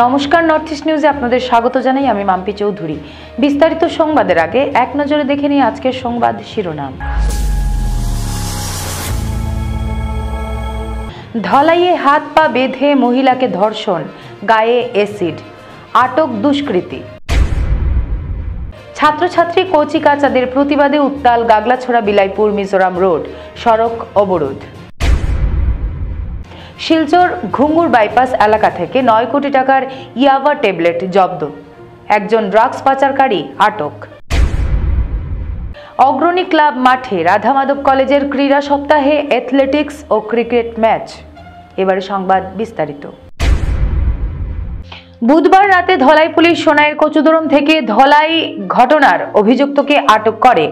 নমস্কার, north east নিউজে আপনাদের স্বাগত জানাই। আমি মাম্পি চৌধুরী। বিস্তারিত সংবাদের আগে এক নজরে দেখে নিই আজকের সংবাদ শিরোনাম। ধলাইয়ে হাত পা বেঁধে মহিলাকে ধর্ষণ, গায়ে অ্যাসিড, আটক দুষ্কৃতী। ছাত্রছাত্রী কচিকাচাদের প্রতিবাদে উত্তাল গাগলাছড়া বিলাইপুর মিজোরাম রোড, সড়ক অবরোধ। শিলচর ঘুঙ্গুর বাইপাস এলাকা থেকে 9 কোটি টাকার ইয়াবা ট্যাবলেট জব্দ, একজন ড্রাগস পাচারকারী আটক। অগ্রণী ক্লাব মাঠে রাধা মাধব কলেজের ক্রীড়া সপ্তাহে অ্যাথলেটিক্স ও ক্রিকেট ম্যাচ। এবারে সংবাদ বিস্তারিত। বুধবার রাতে ধলাই পুলিশ সোনাইয়ের কচুদরম থেকে ধলাই ঘটনার অভিযুক্তকে আটক করে,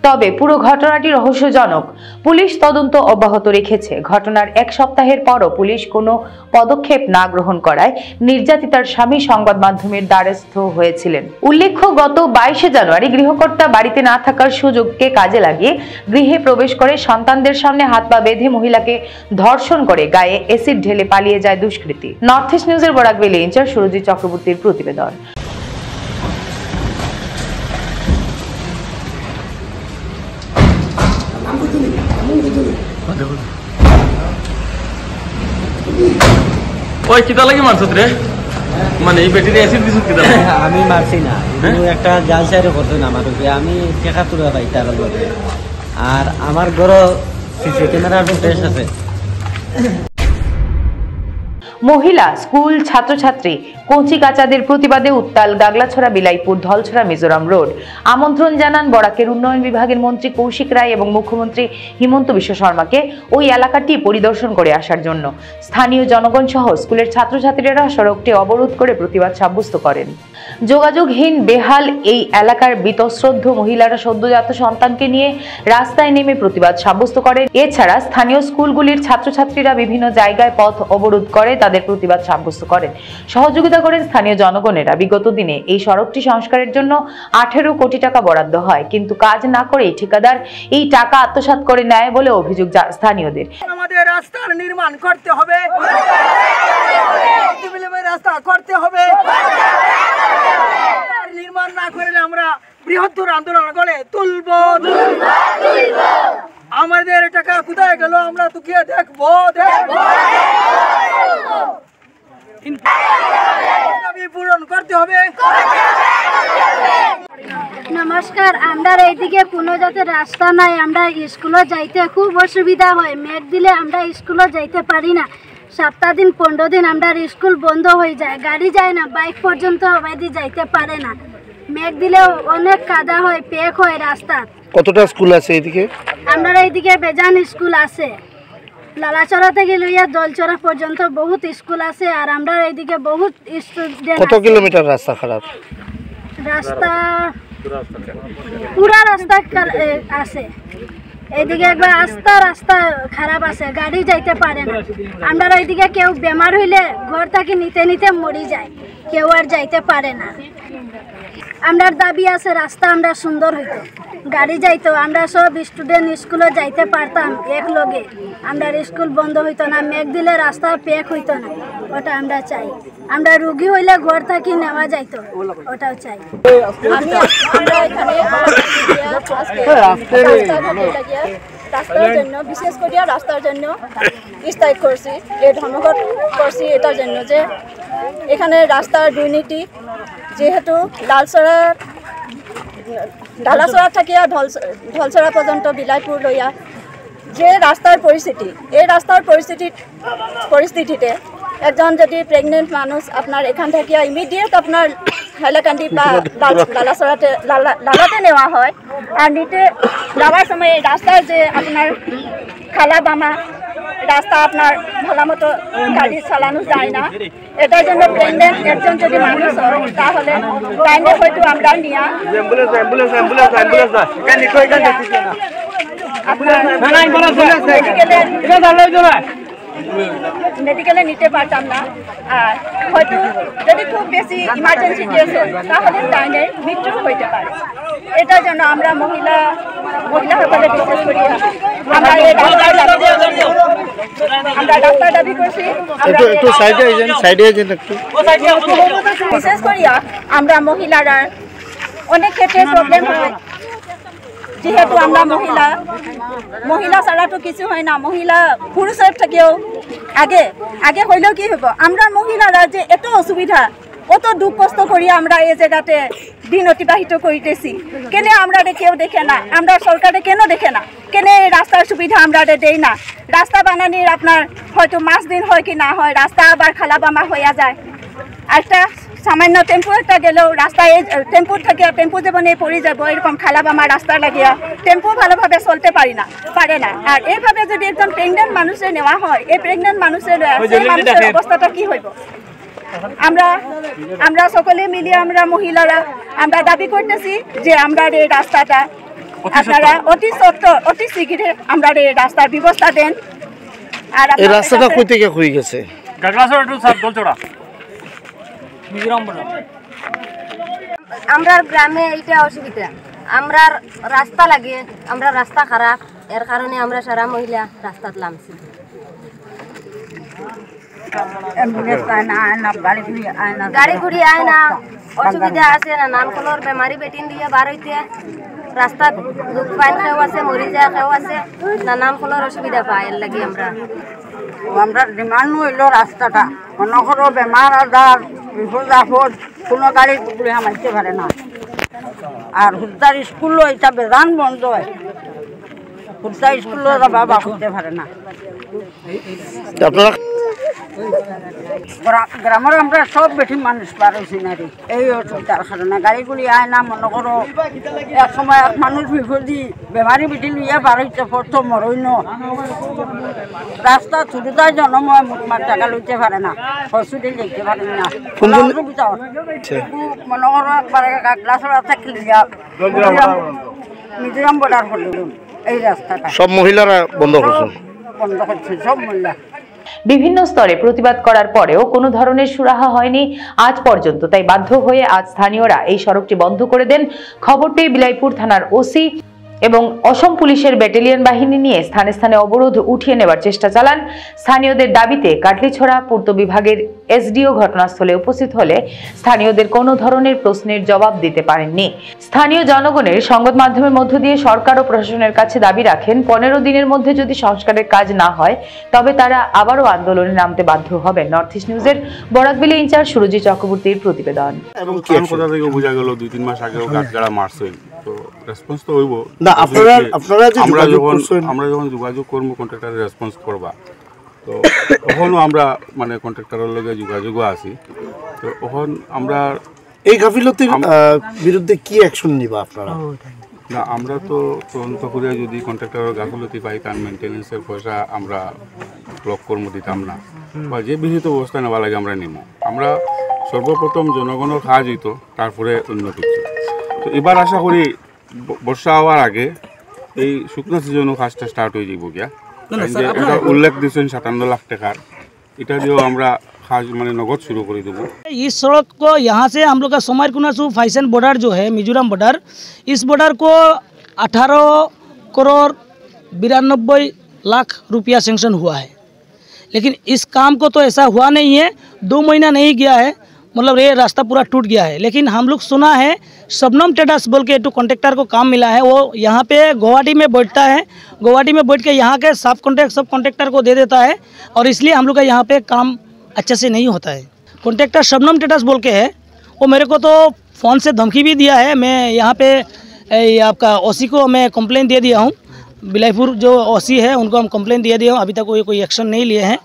তবে পুরো ঘটনাটি রহস্যজনক। পুলিশ তদন্ত অব্যাহত রেখেছে। ঘটনার এক সপ্তাহের পরও পুলিশ কোনো পদক্ষেপ না গ্রহণ করায় নির্যাতিতার স্বামী সংবাদ মাধ্যমের দ্বারস্থ হয়েছিলেন। উল্লেখ্য, গত 22 জানুয়ারি গৃহকর্তা বাড়িতে না থাকার সুযোগকে কাজে লাগিয়ে গৃহে প্রবেশ করে সন্তানদের সামনে হাত পা বেঁধে মহিলাকে ধর্ষণ করে গায়ে অ্যাসিড ঢেলে পালিয়ে যায় দুষ্কৃতী। নর্থ ইস্ট নিউজের বরাক ভ্যালি ইনচার্জ সুরজিৎ চক্রবর্তীর প্রতিবেদন। ওই কিতা লাগি মারছত রে? মানে এই বেটিরে অ্যাসিড দিছত কিতা? আমি মারছি না, একটা জাল সাইরে করতো না আমার উপরে। আমি টেকা তুলে পাই তার লগে। আর আমার ঘর সিসি ক্যামেরার ফুটেজ আছে। মহিলা, স্কুল ছাত্রছাত্রী কচিকাচাদের প্রতিবাদে উত্তাল গাগলাছড়া বিলাইপুর ধলছড়া মিজোরাম রোড। আমন্ত্রণ জানান বরাকের উন্নয়ন বিভাগের মন্ত্রী কৌশিক রায় এবং মুখ্যমন্ত্রী হিমন্ত বিশ্ব শর্মাকে ওই এলাকাটি পরিদর্শন করে আসার জন্য। স্থানীয় জনগণ সহ স্কুলের ছাত্রছাত্রীরা সড়কটি অবরোধ করে প্রতিবাদ সাব্যস্ত করেন। যোগাযোগহীন বেহাল এই এলাকার বীতশ্রদ্ধ মহিলারা সদ্যজাত সন্তানকে নিয়ে রাস্তায় নেমে প্রতিবাদ সাব্যস্ত করেন। এছাড়া স্থানীয় স্কুলগুলির ছাত্রছাত্রীরা বিভিন্ন জায়গায় পথ অবরোধ করে তাদের প্রতিবাদ সাব্যস্ত করেন। সহযোগিতা করেন স্থানীয় জনগণেরা। বিগত দিনে এই সড়কটি সংস্কারের জন্য 18 কোটি টাকা বরাদ্দ হয়, কিন্তু কাজ না করে ঠিকাদার এই টাকা আত্মসাৎ করে নেয় বলে অভিযোগ স্থানীয়দের। আমাদের রাস্তার নির্মাণ করতে হবে, রাস্তা করতে হবে। নির্মাণ না করলে আমরা বৃহত্তর আন্দোলন গড়ে তুলব। আমাদের টাকা কোথায় গেল আমরা তো গিয়ে দেখবো। পূরণ করতে হবে। নমস্কার, আমরা এইদিকে কোনো যাতে রাস্তা নাই, আমরা স্কুলে যাইতে খুব অসুবিধা হয়। মেঘ দিলে আমরা স্কুলে যাইতে পারি না। সপ্তাহ দিন 15 দিন আমরা স্কুল বন্ধ হয়ে যায়, গাড়ি যায় না, বাইক পর্যন্ত অবাধি যাইতে পারে না। মেঘ দিলে অনেক কাদা হয়, পেক হয় রাস্তা। কতটা স্কুল আছে এইদিকে? আমরা এইদিকে বেজান স্কুল আছে, লালাচড়া থেকে লইয়া দলচড়া পর্যন্ত বহুত স্কুল আছে। আর আমরা এইদিকে বহুত স্টুডেন্ট। কত কিলোমিটার রাস্তা খারাপ? রাস্তা পুরা রাস্তা আছে। এইদিকে একবার রাস্তা খারাপ আছে, গাড়ি যাইতে পারে না। আমরা এইদিকে কেউ বেমার হইলে ঘর থেকে নিতে নিতে মরি যায়, কেউ আর যাইতে পারে না। আমরা দাবি আছে রাস্তা আমরা সুন্দর হইতো, গাড়ি যাইতো, আমরা সব স্টুডেন্ট স্কুলে যাইতে পারতাম এক লগে। আমরা স্কুল বন্ধ হইতো না, মেঘ দিলে রাস্তা পেক হইতো না। ওটা আমরা চাই। আমরা রুগী হইলে ঘর থাকি নেওয়া যাইতো, ওটাও চাই। রাস্তার জন্য, বিশেষ করে রাস্তার জন্য স্ট্রাইক করছি, এই ধর্মঘট করছি এটার জন্য যে এখানে রাস্তার দুর্নীতি, যেহেতু ডালাছড়া থেকে ঢলছড়া পর্যন্ত বিলাইপুর লইয়া যে রাস্তার পরিস্থিতি, এই রাস্তার পরিস্থিতিতে একজন যদি প্রেগনেন্ট মানুষ আপনার এখান থেকে ইমিডিয়েট আপনার হাইলাকান্দি বা লালাতে নেওয়া হয়, আর নিতে যাওয়ার সময় রাস্তায় যে আপনার খালা বামা রাস্তা আপনার ভালো মতো গাড়ি চালানো যায় না। এটার জন্য প্রেগনেন্ট একজন যদি মানুষ হয় তাহলে টাইমে হয়তো আমরা নিয়ে মেডিকেলে নিতে পারতাম না। আর হয়তো যদি খুব বেশি ইমার্জেন্সি কেস হয় তাহলে টাইমের মৃত্যু হইতে পারে। এটার জন্য আমরা মহিলা সকলে বিশেষ করি আমরা এই আমরা রাস্তা দাবি করছি। একটু সাইডে আইছেন একটু। বিশেষ করিয়া আমরা মহিলারা অনেক ক্ষেত্রে প্রবলেম হয়, যেহেতু আমরা মহিলা ছাড়া তো কিছু হয় না। মহিলা পুরুষের থেকেও আগে হইলেও কি হইব, আমরা মহিলারা যে এত অসুবিধা, অত দুঃখ কষ্ট করি আমরা এই জায়গাতে দিন অতিবাহিত করিতেছি, কেন আমরা কেউ দেখে না? আমরা সরকারে কেন দেখে না? কেন এই রাস্তার সুবিধা আমরা দেই না? রাস্তা বানানির আপনার হয়তো 5 দিন হয় কি না হয়, রাস্তা আবার খালাবামা হয়ে যায়। একটা সামান্য টেম্পু একটা গেলেও রাস্তায় টেম্পু যেমন পড়ে যাব, এরকম খালাবামা রাস্তা লাগিয়া টেম্পু ভালোভাবে চলতে পারে না। আর এইভাবে যদি একজন প্রেগনেন্ট মানুষের নেওয়া হয়, এই প্রেগনেন্ট মানুষের মানুষের অবস্থাটা কি হইব? আমরা সকলে মিলিয়ে আমরা মহিলারা আমরা দাবি করতেছি যে আমরা এই রাস্তাটা আপনারা অতি শীঘ্রে আমরা এই রাস্তার ব্যবস্থা দেন। আর এই রাস্তাটা কই থেকে হয়ে গেছে? গাগলাছড়া টু দলছড়া মিজোরাম বর্ডার। আমরা গ্রামে এইটা অসুবিধা, আমরা রাস্তা লাগে, আমরা রাস্তা খারাপ, এর কারণে আমরা সারা মহিলা রাস্তাত নামছি। গাড়ি ঘুরি আয় না, অসুবিধা আছে। নানান কলর বেমারি বেটিন দিয়ে বার হইতে রাস্তা দুঃখ পাইন, কেউ আছে মরি যায়, কেউ আছে নানান কলর অসুবিধা পায়। এর লাগে আমরা ডিমান্ড হইল রাস্তাটা, মনে করো বেমার আজার বিপদ আপদ কোনো গাড়ি টুকরে হামাইতে পারে না। আর হুদ্দার স্কুলও এটা বেজান বন্ধ হয়, হুদ্দার স্কুলও বাবা করতে পারে না। আপনারা গ্রামের আমরা সব বেশি মানুষ পার হয়েছি না রে, এই অসুবিধার কারণে গাড়িগুলি আয় না। মনে করো এক সময় এক মানুষ বিপদি বেমারি বেটি লইয়া পার হইতে পড়তো মরই ন, রাস্তা ছোটটাই জনময় মুখমার টাকা লইতে পারে না, হসপিটাল যেতে পারে না। অসুবিধা মনে করো একবারে গাগলাছড়া থেকে মিজোরাম বর্ডার পর্যন্ত এই রাস্তাটা সব মহিলারা বন্ধ করছেন, সব মহিলা। বিভিন্ন স্তরে প্রতিবাদ করার পরেও কোনো ধরনের সুরাহা হয়নি আজ পর্যন্ত। তাই বাধ্য হয়ে আজ স্থানীয়রা এই সড়কটি বন্ধ করে দেন। খবর পেয়ে বিলাইপুর থানার ওসি এবং অসম পুলিশের ব্যাটালিয়ন বাহিনী নিয়ে স্থানে স্থানে অবরোধ উঠিয়ে নেবার চেষ্টা চালান। স্থানীয়দের দাবিতে কাটলিছড়া পূর্ত বিভাগের এসডিও ঘটনাস্থলে উপস্থিত হলে স্থানীয়দের কোনো ধরনের প্রশ্নের জবাব দিতে পারেননি। স্থানীয় জনগণের সংবাদ মাধ্যমের মধ্য দিয়ে সরকার ও প্রশাসনের কাছে দাবি রাখেন 15 দিনের মধ্যে যদি সংস্কারের কাজ না হয় তবে তারা আবারও আন্দোলনে নামতে বাধ্য হবেন। নর্থ ইস্ট নিউজের বরাকবিলি ইনচার্জ সুরজিৎ চক্রবর্তীর প্রতিবেদন। এবং কোথা থেকে বোঝা গেল 2-3 মাস আগেও গাছগাড়া মারছে, তো রেসপন্স তো হইব না। আপনারা যখন যোগাযোগ করবো কন্ট্রাক্টরের রেসপন্স করবা, তো তখনও আমরা মানে কন্ট্রাক্টরের লগে যোগাযোগও আছি। তো তখন আমরা এই গাফিলতির বিরুদ্ধে কি অ্যাকশন নিবা আপনারা? না, আমরা তো তদন্ত করে যদি কন্ট্রাক্টরের গাফিলতি পাই তার মেনটেন্যান্সের পয়সা আমরা ব্লক কর্ম দিতাম না, বা যে বিহিত ব্যবস্থা নেওয়া লাগে আমরা নিব। আমরা সর্বপ্রথম জনগণের কাজ হইতো, তারপরে অন্য কিছু। তো এবার আশা করি বর্ষা হওয়ার আগে এই শুকনো সিজনও কাজটা স্টার্ট হয়ে যাব গিয়া। এটা উল্লেখ দিয়েছেন 57 লাখ টাকার, এটা দিয়েও আমরা खास मैंने नगद शुरू कर देंगे। इस सड़क को यहाँ से हम लोग का सोमारकुनासु फाइसन बॉर्डर जो है मिजोरम बॉर्डर, इस बॉर्डर को 18 करोड़ 92 लाख रुपया सेंक्शन हुआ है, लेकिन इस काम को तो ऐसा हुआ नहीं है। 2 महीना नहीं गया है, मतलब ये रास्ता पूरा टूट गया है। लेकिन हम लोग सुना है शबनम ट्रेडर्स बोल के तो कॉन्ट्रैक्टर को काम मिला है, वो यहाँ पे गुवाहाटी में बैठता है, गुवाहाटी में बैठ के यहाँ के सब कॉन्ट्रैक्टर को दे देता है, और इसलिए हम लोग का यहाँ पे काम अच्छे से नहीं होता है। कॉन्ट्रैक्टर शबनम ट्रेडर्स बोल के है, वो मेरे को तो फ़ोन से धमकी भी दिया है। मैं यहाँ पे आपका ओसी को मैं कंप्लेंट दे दिया हूँ, बिलाईपुर जो ओसी है उनको हम कंप्लेंट दे दिया हूँ। अभी तक कोई एक्शन नहीं लिए हैं,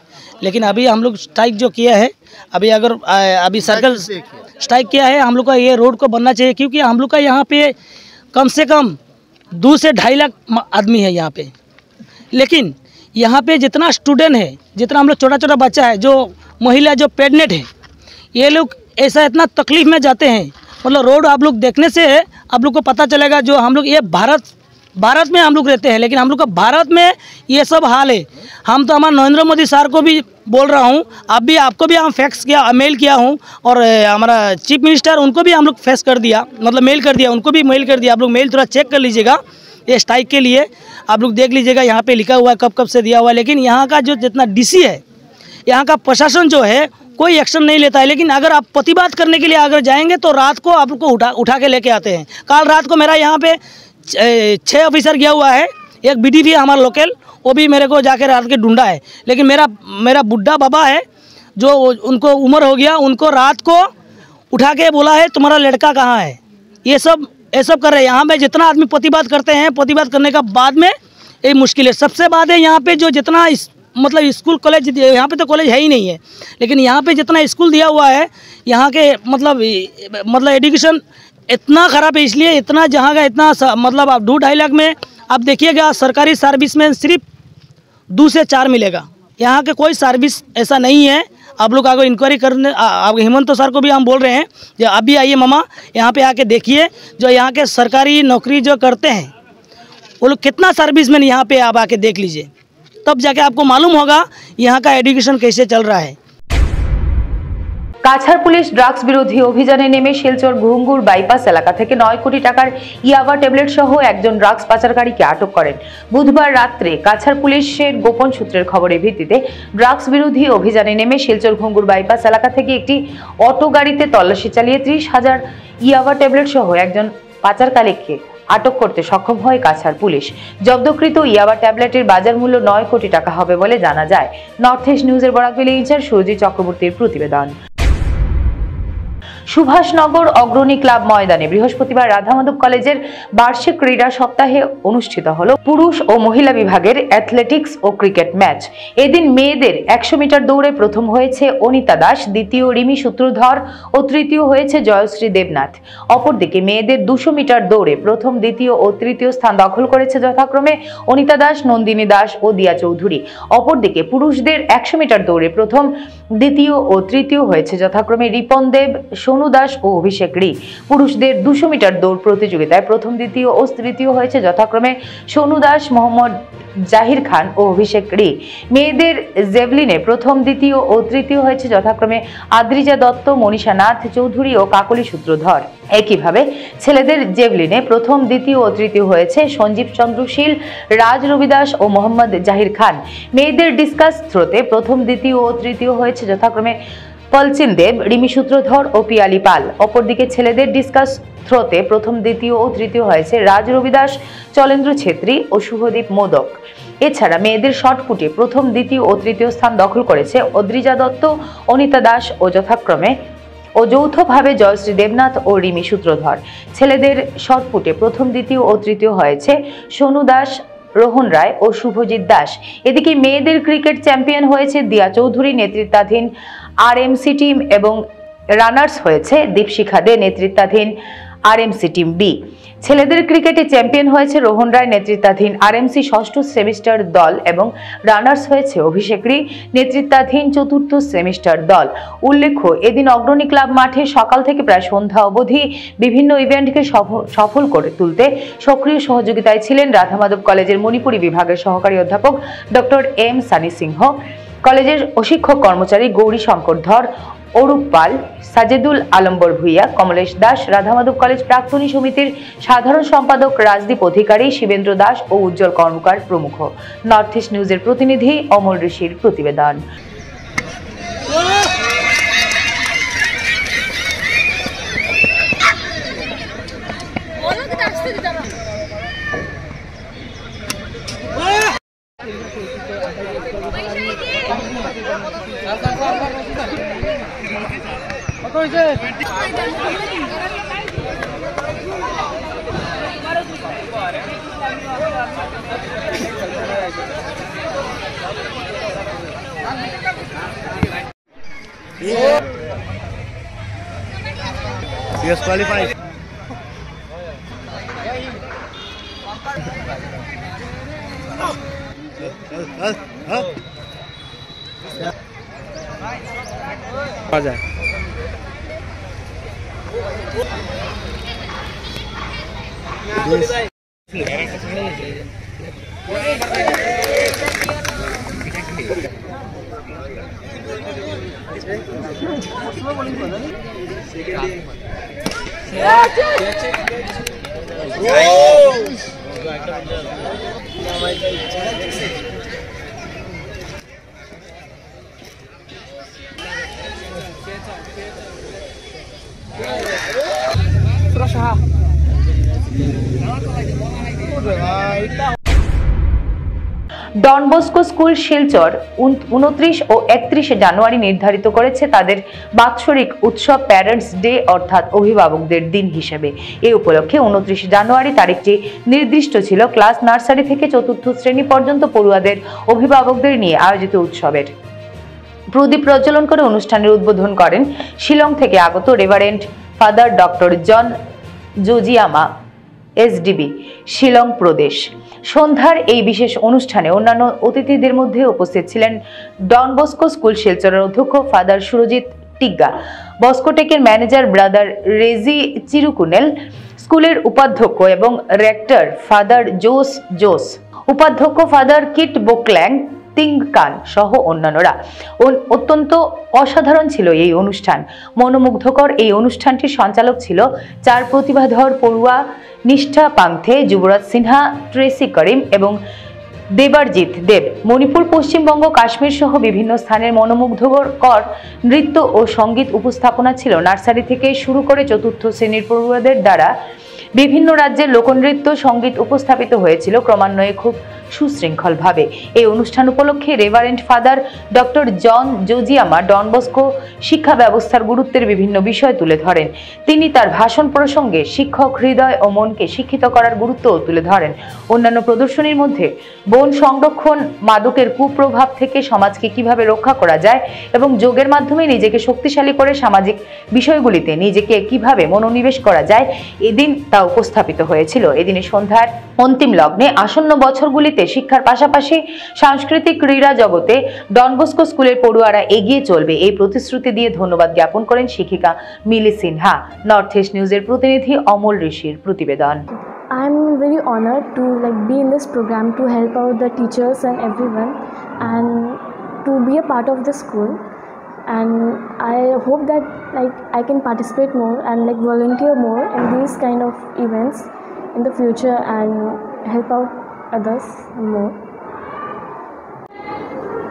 लेकिन अभी हम लोग स्ट्राइक जो किया है, अभी सर्कल स्ट्राइक किया है, हम लोग का ये रोड को बनना चाहिए, क्योंकि हम लोग का यहाँ पे कम से कम 2 से 2.5 लाख आदमी है यहाँ पे। लेकिन यहाँ पे जितना स्टूडेंट है, जितना हम लोग छोटा छोटा बच्चा है, जो महिला जो प्रेग्नेंट है, ये लोग ऐसा इतना तकलीफ़ में जाते हैं। मतलब रोड आप लोग देखने से आप लोग को पता चलेगा, जो हम लोग ये भारत में हम लोग रहते हैं, लेकिन हम लोग का भारत में ये सब हाल है। हम तो हमारे नरेंद्र मोदी सर को भी बोल रहा हूँ, अभी आपको भी हम फैक्स किया, मेल किया हूँ, और हमारा चीफ मिनिस्टर उनको भी हम लोग फैक्स कर दिया, मतलब मेल कर दिया, उनको भी मेल कर दिया। आप लोग मेल थोड़ा चेक कर लीजिएगा। ये स्ट्राइक के लिए। आप लोग देख लीजिएगा, यहाँ पे लिखा हुआ है कब कब से दिया हुआ है, लेकिन यहाँ का जो जितना डीसी है, यहाँ का प्रशासन जो है कोई एक्शन नहीं लेता है। लेकिन अगर आप प्रतिवाद करने के लिए अगर जाएंगे तो रात को आप लोग को उठा के लेके आते हैं। कल रात को मेरा यहाँ पे 6 ऑफिसर गया हुआ है, एक बीडीपी है हमारा लोकल, वो भी मेरे को जाके रात के ढूंढा है। लेकिन मेरा बुढ़ा बाबा है जो उनको उम्र हो गया, उनको रात को उठा के बोला है तुम्हारा लड़का कहाँ है। ये सब कर रहे हैं। यहाँ पे जितना आदमी प्रतिवाद करते हैं, प्रतिवाद करने का बाद में ये मुश्किल है। सबसे बाद है यहाँ पे जो जितना मतलब स्कूल कॉलेज, यहाँ पे तो कॉलेज है ही नहीं है, लेकिन यहाँ पे जितना स्कूल दिया हुआ है, यहाँ के मतलब एजुकेशन इतना ख़राब है। इसलिए इतना जहाँ का इतना मतलब आप 2-2.5 लाख में आप देखिएगा सरकारी सर्विस में सिर्फ 2 से 4 मिलेगा। यहाँ के कोई सर्विस ऐसा नहीं है। आप लोग आगे इंक्वायरी करने, आप हेमंत सर को भी हम बोल रहे हैं जो आप भी आइए मामा, यहाँ पे आके देखिए जो यहाँ के सरकारी नौकरी जो करते हैं वो लोग कितना सर्विसमैन यहाँ पे आप आके देख लीजिए, तब जाके आपको मालूम होगा यहाँ का एजुकेशन कैसे चल रहा है। কাছাড় পুলিশ ড্রাগস বিরোধী অভিযানে নেমে শিলচর ঘুঙ্গুর বাইপাস এলাকা থেকে 9 কোটি টাকার ইয়াবা ট্যাবলেট সহ একজন ড্রাগস পাচারকারীকে আটক করেন। বুধবার রাত্রে কাছাড় পুলিশের গোপন সূত্রের খবরের ভিত্তিতে ড্রাগস বিরোধী অভিযানে নেমে শিলচর ঘুঙ্গুর বাইপাস এলাকা থেকে একটি অটো গাড়িতে তল্লাশি চালিয়ে 30,000 ইয়াবা ট্যাবলেট সহ একজন পাচারকারীকে আটক করতে সক্ষম হয় কাছাড় পুলিশ। জব্দকৃত ইয়াবা ট্যাবলেটের বাজার মূল্য 9 কোটি টাকা হবে বলে জানা যায়। নর্থ ইস্ট নিউজের বরাকভ্যালি ইনচার্জ সুরজিৎ চক্রবর্তীর প্রতিবেদন। সুভাষনগর অগ্রণী ক্লাব ময়দানে বৃহস্পতিবার রাধামাধব কলেজের বার্ষিক ক্রীড়া সপ্তাহে অনুষ্ঠিত হলো পুরুষ ও মহিলা বিভাগের অ্যাথলেটিক্স ও ক্রিকেট ম্যাচ। এদিন মেয়েদের 100 মিটার দৌড়ে প্রথম হয়েছে অনিতা দাস, দ্বিতীয় রিমি সূত্রধর ও তৃতীয় হয়েছে জয়শ্রী দেবনাথ। অপরদিকে মেয়েদের 200 মিটার দৌড়ে প্রথম, দ্বিতীয় ও তৃতীয় স্থান দখল করেছে যথাক্রমে অনিতা দাস, নন্দিনী দাস ও দিয়া চৌধুরী। অপরদিকে পুরুষদের 100 মিটার দৌড়ে প্রথম, দ্বিতীয় ও তৃতীয় হয়েছে যথাক্রমে রিপন দেব, সোনু দাস ও অভিষেক রি। পুরুষদের 200 মিটার দৌড় প্রতিযোগিতায় প্রথম, দ্বিতীয় ও তৃতীয় হয়েছে যথাক্রমে সোনু দাস, মোহাম্মদ জাহির খান ও অভিষেক রি। মেয়েদের জেভলিনে প্রথম, দ্বিতীয় ও তৃতীয় হয়েছে যথাক্রমে আদ্রিজা দত্ত, মনীষা নাথ চৌধুরী ও কাকলি সূত্রধর। একইভাবে ছেলেদের জেভলিনে প্রথম, দ্বিতীয় ও তৃতীয় হয়েছে সঞ্জীব চন্দ্রশীল, রাজ রবিদাস ও মোহাম্মদ জাহির খান। মেয়েদের ডিসকাস থ্রোতে প্রথম, দ্বিতীয় ও তৃতীয় হয়েছে যথাক্রমে পলচিন দেব, রিমি সূত্রধর ও পিয়ালি পাল। অপরদিকে ছেলেদের ডিসকাস থ্রোতে প্রথম, দ্বিতীয় ও তৃতীয় হয়েছে রাজ রবিদাস, চলেন্দ্র ছেত্রী ও শুভদীপ মোদক। এছাড়া মেয়েদের শর্টপুটে প্রথম, দ্বিতীয় ও তৃতীয় স্থান দখল করেছে অদ্রিজা দত্ত, অনিতা দাস ও যথাক্রমে ও যৌথভাবে জয়শ্রী দেবনাথ ও রিমি সূত্রধর। ছেলেদের শর্টপুটে প্রথম, দ্বিতীয় ও তৃতীয় হয়েছে সোনু দাস, রোহন রায় ও শুভজিৎ দাস। এদিকে মেয়েদের ক্রিকেট চ্যাম্পিয়ন হয়েছে দিয়া চৌধুরী নেতৃত্বাধীন আরএমসি টিম এবং রানার্স হয়েছে দীপশিখা দে নেতৃত্বাধীন আরএমসি টিম বি। ছেলেদের ক্রিকেটে চ্যাম্পিয়ন হয়েছে রোহন রায় নেতৃত্বাধীন আরএমসি ষষ্ঠ সেমিস্টার দল এবং রানার্স হয়েছে অভিষেক রি নেতৃত্বাধীন চতুর্থ সেমিস্টার দল। উল্লেখ্য, এদিন অগ্রণী ক্লাব মাঠে সকাল থেকে প্রায় সন্ধ্যা অবধি বিভিন্ন ইভেন্টকে সফল করে তুলতে সক্রিয় সহযোগিতায় ছিলেন রাধামাধব কলেজের মণিপুরী বিভাগের সহকারী অধ্যাপক ডক্টর এম সানি সিংহ, কলেজের অশিক্ষক কর্মচারী গৌরী শঙ্কর ধর, অরূপ পাল, সাজেদুল আলম্বর ভুইয়া, কমলেশ দাস, রাধামাধব কলেজ প্রাক্তনী সমিতির সাধারণ সম্পাদক রাজদীপ অধিকারী, শিবেন্দ্র দাস ও উজ্জ্বল কর্মকার প্রমুখ। নর্থ ইস্ট নিউজের প্রতিনিধি অমল ঋষির প্রতিবেদন। Yes, qualified. Don Bosco school Silchar 29 ও 31 জানুয়ারি নির্ধারিত করেছে তাদের বাৎসরিক উৎসব প্যারেন্টস ডে অর্থাৎ অভিভাবকদের দিন হিসেবে। এই উপলক্ষে 29 জানুয়ারি তারিখটি নির্দিষ্ট ছিল ক্লাস নার্সারি থেকে চতুর্থ শ্রেণী পর্যন্ত পড়ুয়াদের অভিভাবকদের নিয়ে আয়োজিত উৎসবের। প্রদীপ প্রজ্বলন করে অনুষ্ঠানের উদ্বোধন করেন শিলং থেকে আগত রেভারেন্ড ফাদার ডক্টর জন জোজিয়ামা এসডিবি শিলং প্রদেশ। সন্ধ্যার এই বিশেষ অনুষ্ঠানে অন্যান্য অতিথিদের মধ্যে উপস্থিত ছিলেন ডন বস্কো স্কুল শিলচরের অধ্যক্ষ ফাদার সুরজিৎ টিগ্গা, বস্কোটেকের ম্যানেজার ব্রাদার রেজি চিরুকুনেল, স্কুলের উপাধ্যক্ষ এবং রেক্টর ফাদার জোস, উপাধ্যক্ষ ফাদার কিট বোকল্যাং তিংকান সহ অন্যান্যরা। অত্যন্ত অসাধারণ ছিল এই অনুষ্ঠান। মনোমুগ্ধকর এই অনুষ্ঠানটির সঞ্চালক ছিল 4 প্রতিভাধর পড়ুয়া নিষ্ঠা পাংথে, যুবরাজ সিনহা, ট্রেসি করিম এবং দেবারজিৎ দেব। মণিপুর, পশ্চিমবঙ্গ, কাশ্মীর সহ বিভিন্ন স্থানের মনোমুগ্ধকর নৃত্য ও সঙ্গীত উপস্থাপনা ছিল। নার্সারি থেকে শুরু করে চতুর্থ শ্রেণীর পড়ুয়াদের দ্বারা বিভিন্ন রাজ্যের লোকনৃত্য সঙ্গীত উপস্থাপিত হয়েছিল ক্রমান্বয়ে খুব সুশৃঙ্খলভাবে। এই অনুষ্ঠান উপলক্ষে রেভারেন্ড ফাদার ডক্টর জন জোজিয়ামা ডন বস্কো শিক্ষা ব্যবস্থার গুরুত্বের বিভিন্ন বিষয় তুলে ধরেন। তিনি তার ভাষণ প্রসঙ্গে শিক্ষক হৃদয় ও মনকে শিক্ষিত করার গুরুত্ব তুলে ধরেন। অন্যান্য প্রদর্শনীর মধ্যে বন সংরক্ষণ, মাদকের কুপ্রভাব থেকে সমাজকে কিভাবে রক্ষা করা যায় এবং যোগের মাধ্যমে নিজেকে শক্তিশালী করে সামাজিক বিষয়গুলিতে নিজেকে কিভাবে মনোনিবেশ করা যায় এদিন তা উপস্থাপিত হয়েছিল। এদিনে সন্ধ্যার অন্তিম লগ্নে আসন্ন বছরগুলিতে শিক্ষার পাশাপাশি সাংস্কৃতিক ক্রীড়া জগতে ডন বস্কো স্কুলের পড়ুয়ারা এগিয়ে চলবে এই প্রতিশ্রুতি দিয়ে ধন্যবাদ জ্ঞাপন করেন শিক্ষিকা মিলি সিনহা। নর্থ ইস্ট নিউজের প্রতিনিধি অমল ঋষির প্রতিবেদন। I'm very honored to be in this program to help out the teachers and everyone and to be a part of the school, and I hope that I can participate more and volunteer more in these kind of events in the future and help out others more.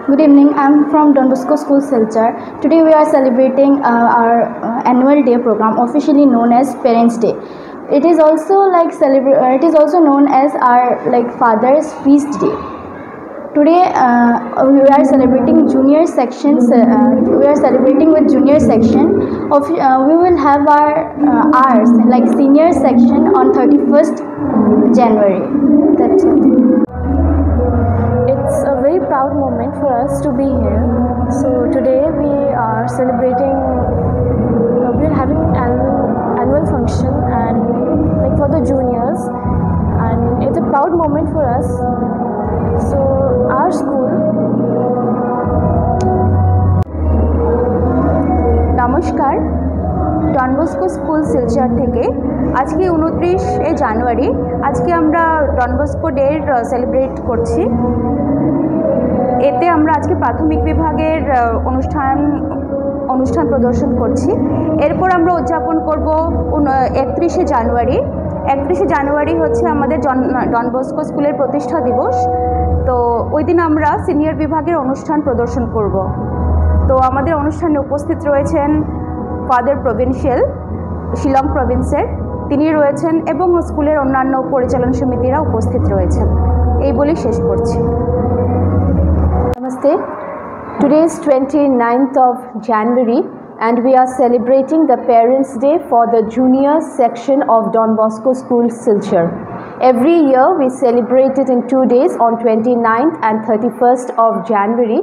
Good evening, I'm from Don Bosco School Silchar. Today we are celebrating our annual day program, officially known as Parents Day. It is also known as our Father's Feast Day. Today we are celebrating junior sections. We are celebrating with junior section. We will have our ours senior section on 31st January. That's it. It's a very proud moment for us to be here. So today we are celebrating. We are having annual function and for the juniors, and it's a proud moment for us. So our school. নমস্কার, ডন Bosco school Silchar থেকে আজকে 29 জানুয়ারি আজকে আমরা Don Bosco day celebrate করছি। এতে আমরা আজকে প্রাথমিক বিভাগের অনুষ্ঠান প্রদর্শন করছি। এরপর আমরা উদযাপন করব 31 জানুয়ারি। 31 জানুয়ারি হচ্ছে আমাদের ডন বস্কো স্কুলের প্রতিষ্ঠা দিবস। তো ওই দিন আমরা সিনিয়র বিভাগের অনুষ্ঠান প্রদর্শন করব। তো আমাদের অনুষ্ঠানে উপস্থিত রয়েছেন ফাদার প্রভিন্সিয়াল শিলং প্রভিন্সের, তিনি রয়েছেন এবং স্কুলের অন্যান্য পরিচালন সমিতিরা উপস্থিত রয়েছেন। এই বলেই শেষ করছি। Namaste. Today is 29th of January and we are celebrating the Parents' Day for the junior section of Don Bosco School Silchar. Every year we celebrate it in 2 days on 29th and 31st of January.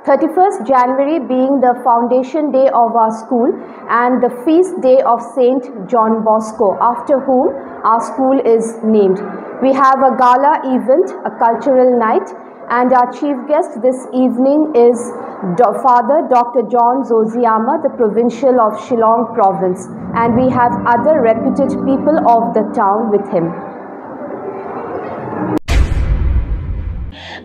31st January being the foundation day of our school and the feast day of Saint John Bosco, after whom our school is named. We have a gala event, a cultural night, and our chief guest this evening is Father Dr. John Zoziyama, the Provincial of Shillong Province, and we have other reputed people of the town with him.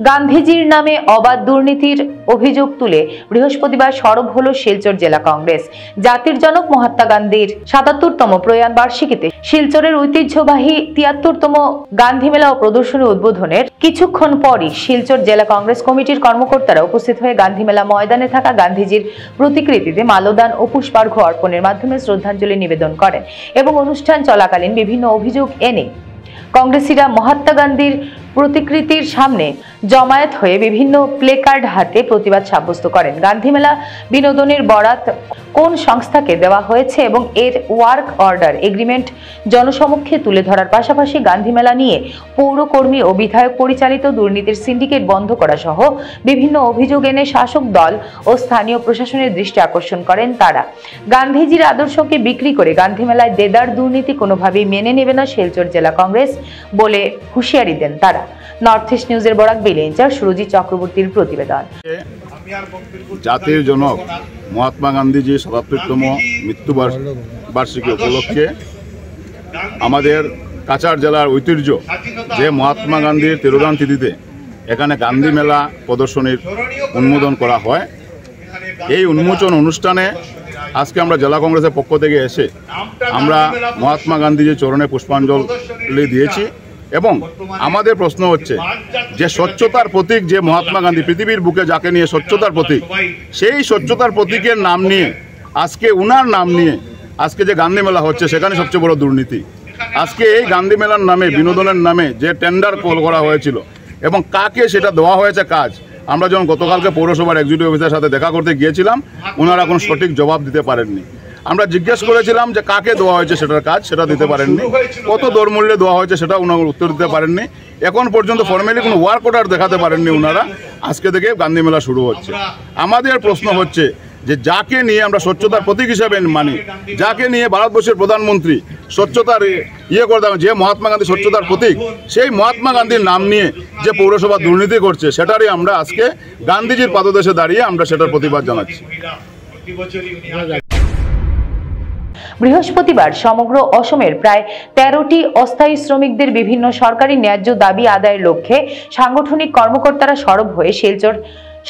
গান্ধীজির নামে অবাধ দুর্নীতির অভিযোগ তুলে বৃহস্পতিবার সরব হলো শিলচর জেলা কংগ্রেস। জাতির জনক মহাত্মা গান্ধীর ৭৭তম প্রয়াণ বার্ষিকীতে শিলচরের ঐতিহ্যবাহী ৭৩তম গান্ধী মেলা ও প্রদর্শনী উদ্বোধনের কিছুক্ষণ পরই শিলচর জেলা কংগ্রেস কমিটির কর্মকর্তারা উপস্থিত হয়ে গান্ধী মেলা ময়দানে থাকা গান্ধীজির প্রতিকৃতিতে মাল্যদান ও পুষ্পার্ঘ্য অর্পণের মাধ্যমে শ্রদ্ধাঞ্জলি নিবেদন করেন এবং অনুষ্ঠান চলাকালীন বিভিন্ন অভিযোগ এনে কংগ্রেসীরা মহাত্মা গান্ধীর প্রতিকৃতির সামনে জমায়েত হয়ে বিভিন্ন প্লেকার্ড হাতে প্রতিবাদ সাব্যস্ত করেন। গান্ধী মেলা বিনোদনের বরাত কোন সংস্থাকে দেওয়া হয়েছে এবং এর ওয়ার্ক অর্ডার এগ্রিমেন্ট জনসমক্ষে তুলে ধরার পাশাপাশি গান্ধী মেলা নিয়ে পৌরকর্মী ও বিধায়ক পরিচালিত দুর্নীতির সিন্ডিকেট বন্ধ করা সহ বিভিন্ন অভিযোগ এনে শাসক দল ও স্থানীয় প্রশাসনের দৃষ্টি আকর্ষণ করেন তারা। গান্ধীজির আদর্শকে বিক্রি করে গান্ধী মেলায় দেদার দুর্নীতি কোনোভাবেই মেনে নেবে না শিলচর জেলা কংগ্রেস বলে হুঁশিয়ারি দেন তারা। নর্থ ইস্ট নিউজের বরাক বিলেঞ্চার সুরজিৎ চক্রবর্তীর প্রতিবেদন। জাতির জনক মহাত্মা গান্ধীজির ৭৭তম মৃত্যু বার্ষিকী উপলক্ষে আমাদের কাছাড় জেলার ঐতিহ্য যে মহাত্মা গান্ধীর তিরোধান তিথিতে এখানে গান্ধী মেলা প্রদর্শনীর উন্মোদন করা হয়। এই উন্মোচন অনুষ্ঠানে আজকে আমরা জেলা কংগ্রেসের পক্ষ থেকে এসে আমরা মহাত্মা গান্ধীজির চরণে পুষ্পাঞ্জলি দিয়েছি এবং আমাদের প্রশ্ন হচ্ছে যে স্বচ্ছতার প্রতীক যে মহাত্মা গান্ধী, পৃথিবীর বুকে যাকে নিয়ে স্বচ্ছতার প্রতীক, সেই স্বচ্ছতার প্রতীকের নাম নিয়ে আজকে উনার নাম নিয়ে আজকে যে গান্ধী মেলা হচ্ছে সেখানে সবচেয়ে বড় দুর্নীতি। আজকে এই গান্ধী মেলার নামে বিনোদনের নামে যে টেন্ডার কল করা হয়েছিল এবং কাকে সেটা দেওয়া হয়েছে কাজ, আমরা যখন গতকালকে পৌরসভার এক্সিকিউটিভ অফিসারের সাথে দেখা করতে গিয়েছিলাম ওনারা কোনো সঠিক জবাব দিতে পারেননি। আমরা জিজ্ঞেস করেছিলাম যে কাকে দেওয়া হয়েছে সেটার কাজ, সেটা দিতে পারেননি। কত দরমূল্যে দেওয়া হয়েছে সেটা ওনারা উত্তর দিতে পারেননি। এখন পর্যন্ত ফর্মালি কোনো ওয়ার্ক অর্ডার দেখাতে পারেননি ওনারা। আজকে থেকে গান্ধী মেলা শুরু হচ্ছে। আমাদের প্রশ্ন হচ্ছে যে যাকে নিয়ে আমরা স্বচ্ছতার প্রতীক হিসাবে মানি, যাকে নিয়ে ভারতবর্ষের প্রধানমন্ত্রী স্বচ্ছতার করে দেন, যে মহাত্মা গান্ধী স্বচ্ছতার প্রতীক, সেই মহাত্মা গান্ধীর নাম নিয়ে যে পৌরসভা দুর্নীতি করছে সেটারই আমরা আজকে গান্ধীজির পাদদেশে দাঁড়িয়ে আমরা সেটার প্রতিবাদ জানাচ্ছি। বৃহস্পতিবার সমগ্র অসমের প্রায় ১৩টি অস্থায়ী শ্রমিকদের বিভিন্ন সরকারি ন্যায্য দাবি আদায়ের লক্ষ্যে সাংগঠনিক কর্মকর্তারা সরব হয়ে শিলচর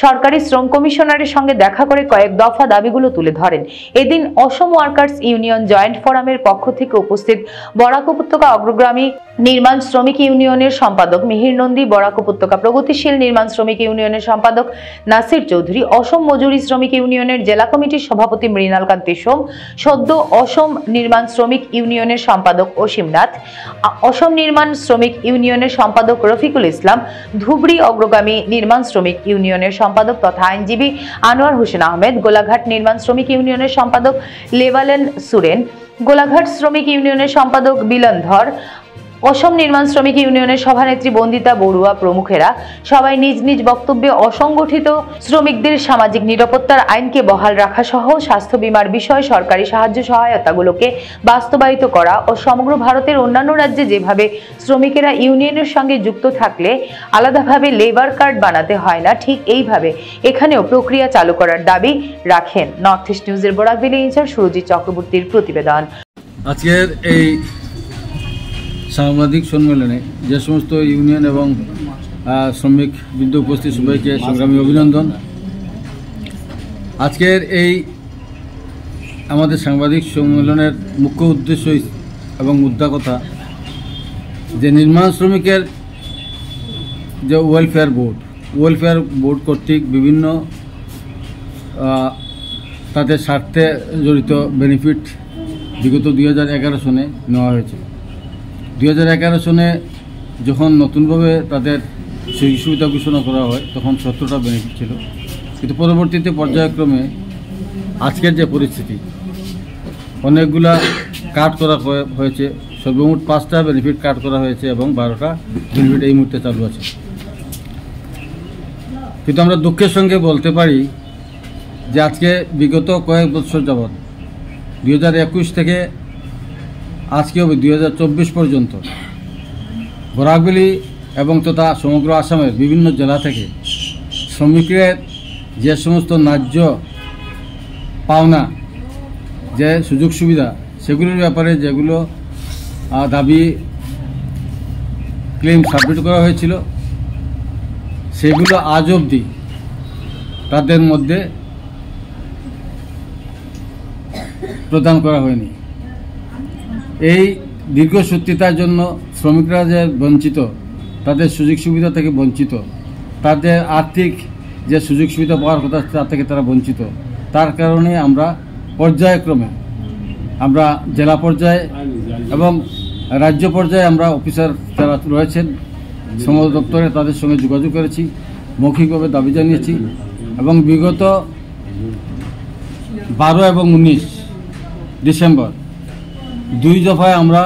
সরকারি শ্রম কমিশনারের সঙ্গে দেখা করে কয়েক দফা দাবিগুলো তুলে ধরেন। এদিন অসম ওয়ার্কার্স ইউনিয়ন জয়েন্ট ফোরামের পক্ষ থেকে উপস্থিত বরাক উপত্যকা অগ্রগামী নির্মাণ শ্রমিক ইউনিয়নের সম্পাদক মিহির নন্দী, বরাক উপত্যকা প্রগতিশীল নির্মাণ শ্রমিক ইউনিয়নের সম্পাদক নাসির চৌধুরী, অসম মজুরি শ্রমিক ইউনিয়নের জেলা কমিটির সভাপতি মৃণাল কান্তি সোম, সদ্য অসম নির্মাণ শ্রমিক ইউনিয়নের সম্পাদক অসীম নাথ, অসম নির্মাণ শ্রমিক ইউনিয়নের সম্পাদক রফিকুল ইসলাম, ধুবড়ী অগ্রগামী নির্মাণ শ্রমিক ইউনিয়নের সম্পাদক তথা আইনজীবী আনোয়ার হোসেন আহমেদ, গোলাঘাট নির্মাণ শ্রমিক ইউনিয়নের সম্পাদক লেভালেন সুরেন, গোলাঘাট শ্রমিক ইউনিয়নের সম্পাদক বিলন ধর, অসম নির্মাণ শ্রমিক ইউনিয়নের সভানেত্রী বন্দিতা বড়ুয়া প্রমুখেরা সবাই নিজ নিজ বক্তব্যে অসংগঠিত শ্রমিকদের সামাজিক নিরাপত্তার আইনকে বহাল রাখা সহ স্বাস্থ্য বীমার বিষয়ে সরকারি সাহায্য সহায়তাগুলোকে বাস্তবায়িত করা ও সমগ্র ভারতের অন্যান্য রাজ্যে যেভাবে শ্রমিকেরা ইউনিয়নের সঙ্গে যুক্ত থাকলে আলাদাভাবে লেবার কার্ড বানাতে হয় না, ঠিক এইভাবে এখানেও প্রক্রিয়া চালু করার দাবি রাখেন। নর্থ ইস্ট নিউজের বরাকবিলি ইনচার্জ সুরজিৎ চক্রবর্তীর প্রতিবেদন। আজকের এই সাংবাদিক সম্মেলনে যে সমস্ত ইউনিয়ন এবং শ্রমিক বৃন্দ উপস্থিত সবাইকে সংগ্রামী অভিনন্দন। আজকের এই আমাদের সাংবাদিক সম্মেলনের মুখ্য উদ্দেশ্য এবং মুদ্রা কথা যে নির্মাণ শ্রমিকের যে ওয়েলফেয়ার বোর্ড কর্তৃক বিভিন্ন তাদের স্বার্থে জড়িত বেনিফিট বিগত 2011 সনে নেওয়া হয়েছে। 2011 সনে যখন নতুনভাবে তাদের সুযোগ সুবিধা ঘোষণা করা হয় তখন 17টা বেনিফিট ছিল, কিন্তু পরবর্তীতে পর্যায়ক্রমে আজকের যে পরিস্থিতি অনেকগুলা কাট করা হয়েছে, সর্বমোট 5টা বেনিফিট কাট করা হয়েছে এবং 12টা বেনিফিট এই মুহূর্তে চালু আছে। কিন্তু আমরা দুঃখের সঙ্গে বলতে পারি যে আজকে বিগত কয়েক বছর যাবৎ 2021 থেকে আজকে অবধি 2024 পর্যন্ত বরাকবিলি এবং তথা সমগ্র আসামের বিভিন্ন জেলা থেকে শ্রমিকের যে সমস্ত ন্যায্য পাওনা যে সুযোগ সুবিধা সেগুলোর ব্যাপারে যেগুলো দাবি ক্লেম সাবমিট করা হয়েছিল সেগুলো আজ অবধি তাদের মধ্যে প্রদান করা হয়নি। এই দীর্ঘসূত্রিতার জন্য শ্রমিকরা যে বঞ্চিত, তাদের সুযোগ সুবিধা থেকে বঞ্চিত, তাদের আর্থিক যে সুযোগ সুবিধা পাওয়ার কথা তার থেকে তারা বঞ্চিত। তার কারণে আমরা পর্যায়ক্রমে আমরা জেলা পর্যায়ে এবং রাজ্য পর্যায়ে আমরা অফিসার যারা রয়েছেন শ্রম দপ্তরে তাদের সঙ্গে যোগাযোগ করেছি, মৌখিকভাবে দাবি জানিয়েছি এবং বিগত 12 এবং 19 ডিসেম্বর 2 দফায় আমরা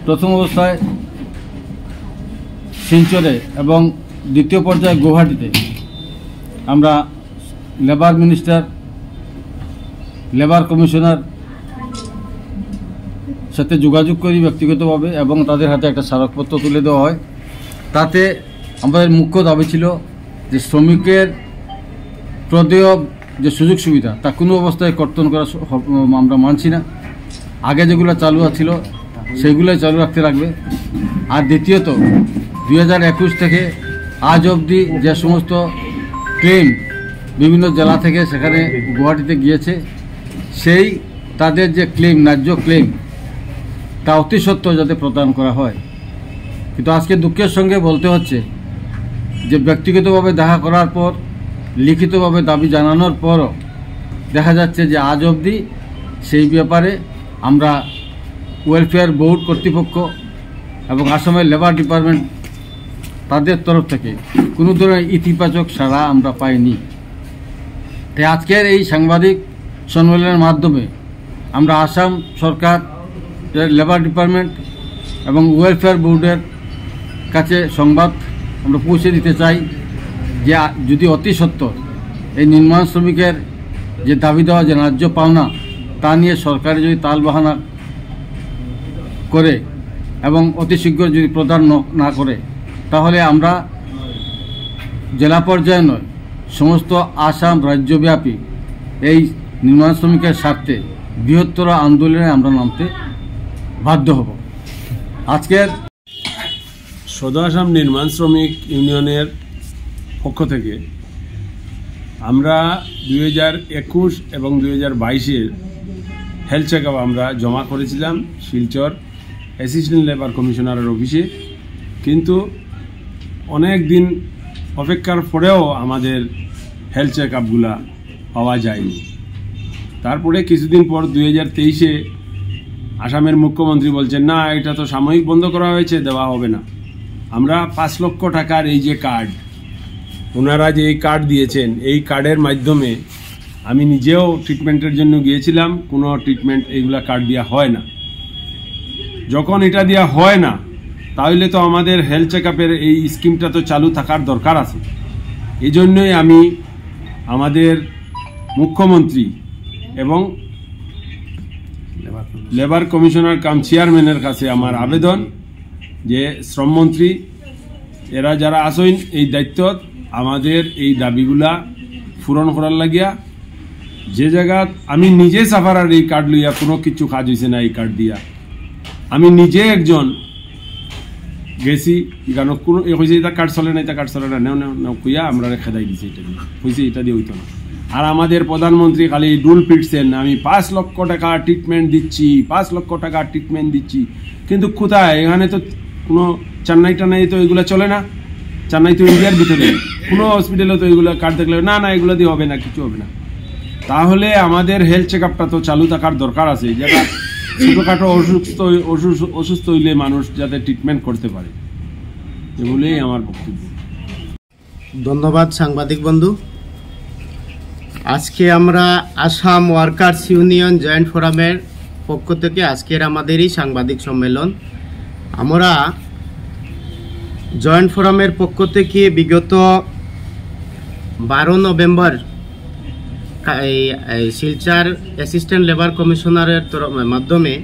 প্রথম অবস্থায় শিলচরে এবং দ্বিতীয় পর্যায়ে গুয়াহাটিতে আমরা লেবার মিনিস্টার, লেবার কমিশনার সাথে যোগাযোগ করি ব্যক্তিগতভাবে এবং তাদের হাতে একটা স্মারকপত্র তুলে দেওয়া হয়। তাতে আমাদের মুখ্য দাবি ছিল যে শ্রমিকের প্রদেয় যে সুযোগ সুবিধা তা কোনো অবস্থায় কর্তন করা আমরা মানছি না। আগে যেগুলো চালু ছিল সেগুলোই চালু রাখতে রাখবে। আর দ্বিতীয়ত 2021 থেকে আজ অবধি যে সমস্ত ক্লেম বিভিন্ন জেলা থেকে সেখানে গুয়াহাটিতে গিয়েছে, সেই তাদের যে ক্লেম, ন্যায্য ক্লেম, তা অতি সত্ত্বর যাতে প্রদান করা হয়। কিন্তু আজকে দুঃখের সঙ্গে বলতে হচ্ছে যে ব্যক্তিগতভাবে দেখা করার পর, লিখিতভাবে দাবি জানানোর পরও দেখা যাচ্ছে যে আজ অবধি সেই ব্যাপারে আমরা ওয়েলফেয়ার বোর্ড কর্তৃপক্ষ এবং আসামের লেবার ডিপার্টমেন্ট তাদের তরফ থেকে কোনো ধরনের ইতিবাচক সাড়া আমরা পাইনি। তাই আজকের এই সাংবাদিক সম্মেলনের মাধ্যমে আমরা আসাম সরকার, লেবার ডিপার্টমেন্ট এবং ওয়েলফেয়ার বোর্ডের কাছে সংবাদ আমরা পৌঁছে দিতে চাই যে যদি অতি সত্ত্বর এই নির্মাণ শ্রমিকের যে দাবি দেওয়া, যে ন্যায্য পাওনা, তা নিয়ে সরকার যদি তালবাহানা করে এবং অতি শীঘ্র যদি প্রদান না করে, তাহলে আমরা জেলা পর্যায়ে নয় সমস্ত আসাম রাজ্যব্যাপী এই নির্মাণ শ্রমিকের স্বার্থে বৃহত্তর আন্দোলনে আমরা নামতে বাধ্য হব। আজকের সদর আসাম নির্মাণ শ্রমিক ইউনিয়নের পক্ষ থেকে আমরা 2021 এবং 2022-এর হেলথ চেক আপ আমরা জমা করেছিলাম শিলচর অ্যাসিস্ট্যান্ট লেবার কমিশনারের অফিসে, কিন্তু অনেক দিন অপেক্ষার পরেও আমাদের হেলথ চেক আপগুলা পাওয়া যায়নি। তারপরে কিছুদিন পর 2023-এ আসামের মুখ্যমন্ত্রী বলছেন না, এটা তো সাময়িক বন্ধ করা হয়েছে, দেওয়া হবে না। আমরা 5 লক্ষ টাকার এই যে কার্ড, ওনারা যে এই কার্ড দিয়েছেন, এই কার্ডের মাধ্যমে আমি নিজেও ট্রিটমেন্টের জন্য গিয়েছিলাম, কোনো ট্রিটমেন্ট এইগুলা কার্ড দেওয়া হয় না। যখন এটা দেওয়া হয় না, তাহলে তো আমাদের হেলথ চেক আপের এই স্কিমটা তো চালু থাকার দরকার আছে। এই জন্যই আমি আমাদের মুখ্যমন্ত্রী এবং লেবার কমিশনার কাম চেয়ারম্যানের কাছে আমার আবেদন যে শ্রমমন্ত্রী এরা যারা আসেন এই দায়িত্ব, আমাদের এই দাবিগুলা পূরণ করার লাগিয়া, যে জায়গা আমি নিজে সাফারার এই কার্ড লইয়া কোনো কিছু কাজ হয়েছে না, এই কার্ড দিয়া আমি নিজে একজন গেছি, কারণ কোনো হয়েছে এটা কার্ড চলে না, এটা কার্ড চলে না, নেও কুইয়া আমরা খেদাই দিছি, এটা দিয়ে হয়েছে, এটা দিয়ে হইতো না। আর আমাদের প্রধানমন্ত্রী খালি ডুল পিটছেন, আমি 5 লক্ষ টাকা ট্রিটমেন্ট দিচ্ছি, 5 লক্ষ টাকা ট্রিটমেন্ট দিচ্ছি, কিন্তু কোথায়? এখানে তো কোনো চেন্নাই টান্নাই তো এগুলো চলে না, চেন্নাই তো ইন্ডিয়ার ভিতরে, কোনো হসপিটালে তো এগুলো কার্ড দেখলে না না এগুলো দিয়ে হবে না, কিছু হবে না। তাহলে আমাদের হেলথ চেক আপটা তো চালু থাকার দরকার আছে, যেটা ছোটোখাটো অসুস্থ হইলে মানুষ যাতে ট্রিটমেন্ট করতে পারে, এগুলোই আমার বক্তব্য। ধন্যবাদ সাংবাদিক বন্ধু। আজকে আমরা আসাম ওয়ার্কার্স ইউনিয়ন জয়েন্ট ফোরামের পক্ষ থেকে আজকের আমাদেরই সাংবাদিক সম্মেলন। আমরা জয়েন্ট ফোরামের পক্ষ থেকে বিগত 12 নভেম্বর শিলচর অ্যাসিস্ট্যান্ট লেবার কমিশনারের মাধ্যমে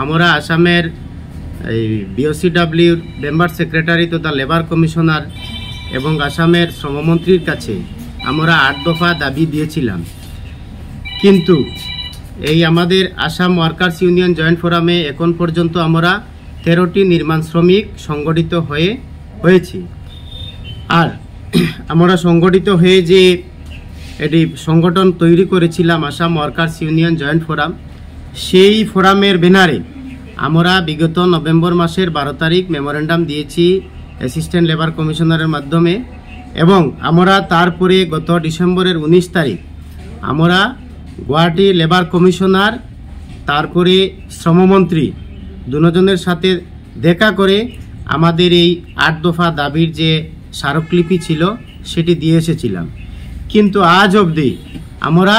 আমরা আসামের বিওসিডাব্লিউর মেম্বার সেক্রেটারি তথা লেবার কমিশনার এবং আসামের শ্রমমন্ত্রীর কাছে আমরা 8 দফা দাবি দিয়েছিলাম। কিন্তু এই আমাদের আসাম ওয়ার্কার্স ইউনিয়ন জয়েন্ট ফোরামে এখন পর্যন্ত আমরা 13টি নির্মাণ শ্রমিক সংগঠিত হয়েছি। আর আমরা সংগঠিত হয়ে যে এটি সংগঠন তৈরি করেছিলাম Assam workers union joint forum, সেই ফোরামের ব্যানারে আমরা বিগত নভেম্বর মাসের 12 তারিখ মেমোরেন্ডাম দিয়েছি অ্যাসিস্ট্যান্ট লেবার কমিশনারের মাধ্যমে, এবং আমরা তারপরে গত ডিসেম্বরের 19 তারিখ আমরা গুয়াহাটি লেবার কমিশনার তারপরে শ্রমমন্ত্রী দুজনের সাথে দেখা করে আমাদের এই 8 দফা দাবির যে স্মারকলিপি ছিল সেটি দিয়ে এসেছিলাম। কিন্তু আজ অবধি আমরা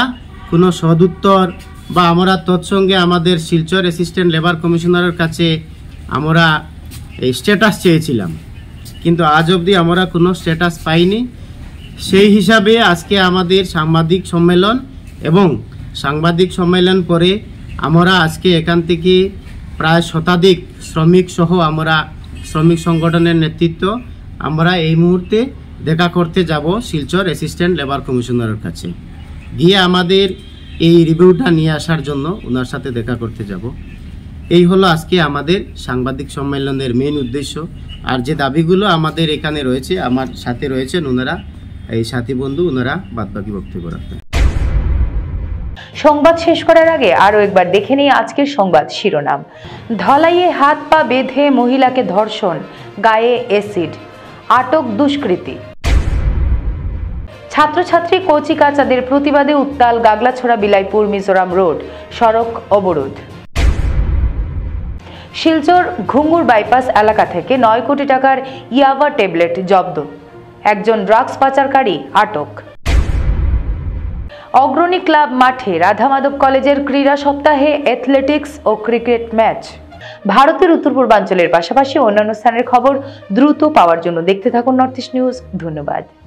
কোনো সদুত্তর বা আমরা তৎসঙ্গে আমাদের শিলচর অ্যাসিস্ট্যান্ট লেবার কমিশনারের কাছে আমরা এই স্ট্যাটাস চেয়েছিলাম, কিন্তু আজ অবধি আমরা কোনো স্ট্যাটাস পাইনি। সেই হিসাবে আজকে আমাদের সাংবাদিক সম্মেলন, এবং সাংবাদিক সম্মেলন পরে আমরা আজকে এখান থেকে প্রায় শতাধিক শ্রমিক সহ আমরা শ্রমিক সংগঠনের নেতৃত্ব আমরা এই মুহূর্তে দেখা করতে যাব শিলচর অ্যাসিস্ট্যান্ট লেবার কমিশনারের কাছে, গিয়ে আমাদের এই রিভিউটা নিয়ে আসার জন্য ওনার সাথে দেখা করতে যাব। এই হলো আজকে আমাদের সাংবাদিক সম্মেলনের মেইন উদ্দেশ্য। আর যে দাবিগুলো আমাদের এখানে রয়েছে, আমার সাথে রয়েছেন ওনারা, এই সাথী বন্ধু, ওনারা বাদবাকি বক্তব্য রাখবেন। সংবাদ শেষ করার আগে আরো একবার দেখে নিই আজকের সংবাদ শিরোনাম। ধলাইয়ে হাত পা বেঁধে মহিলাকে ধর্ষণ, গায়ে অ্যাসিড, আটক দুষ্কৃতী। ছাত্রছাত্রী কচি কাচাদের প্রতিবাদে উত্তাল গাগলাছড়া বিলাইপুর মিজোরাম রোড, সড়ক অবরোধ। শিলচর ঘুঙ্গুর বাইপাস এলাকা থেকে 9 কোটি টাকার ইয়াবা ট্যাবলেট জব্দ, একজন ড্রাগস পাচারকারী আটক। অগ্রণী ক্লাব মাঠে রাধা মাধব কলেজের ক্রীড়া সপ্তাহে অ্যাথলেটিক্স ও ক্রিকেট ম্যাচ। ভারতের উত্তর পূর্বাঞ্চলের পাশাপাশি অন্যান্য স্থানের খবর দ্রুত পাওয়ার জন্য দেখতে থাকুন নর্থ ইস্ট নিউজ। ধন্যবাদ।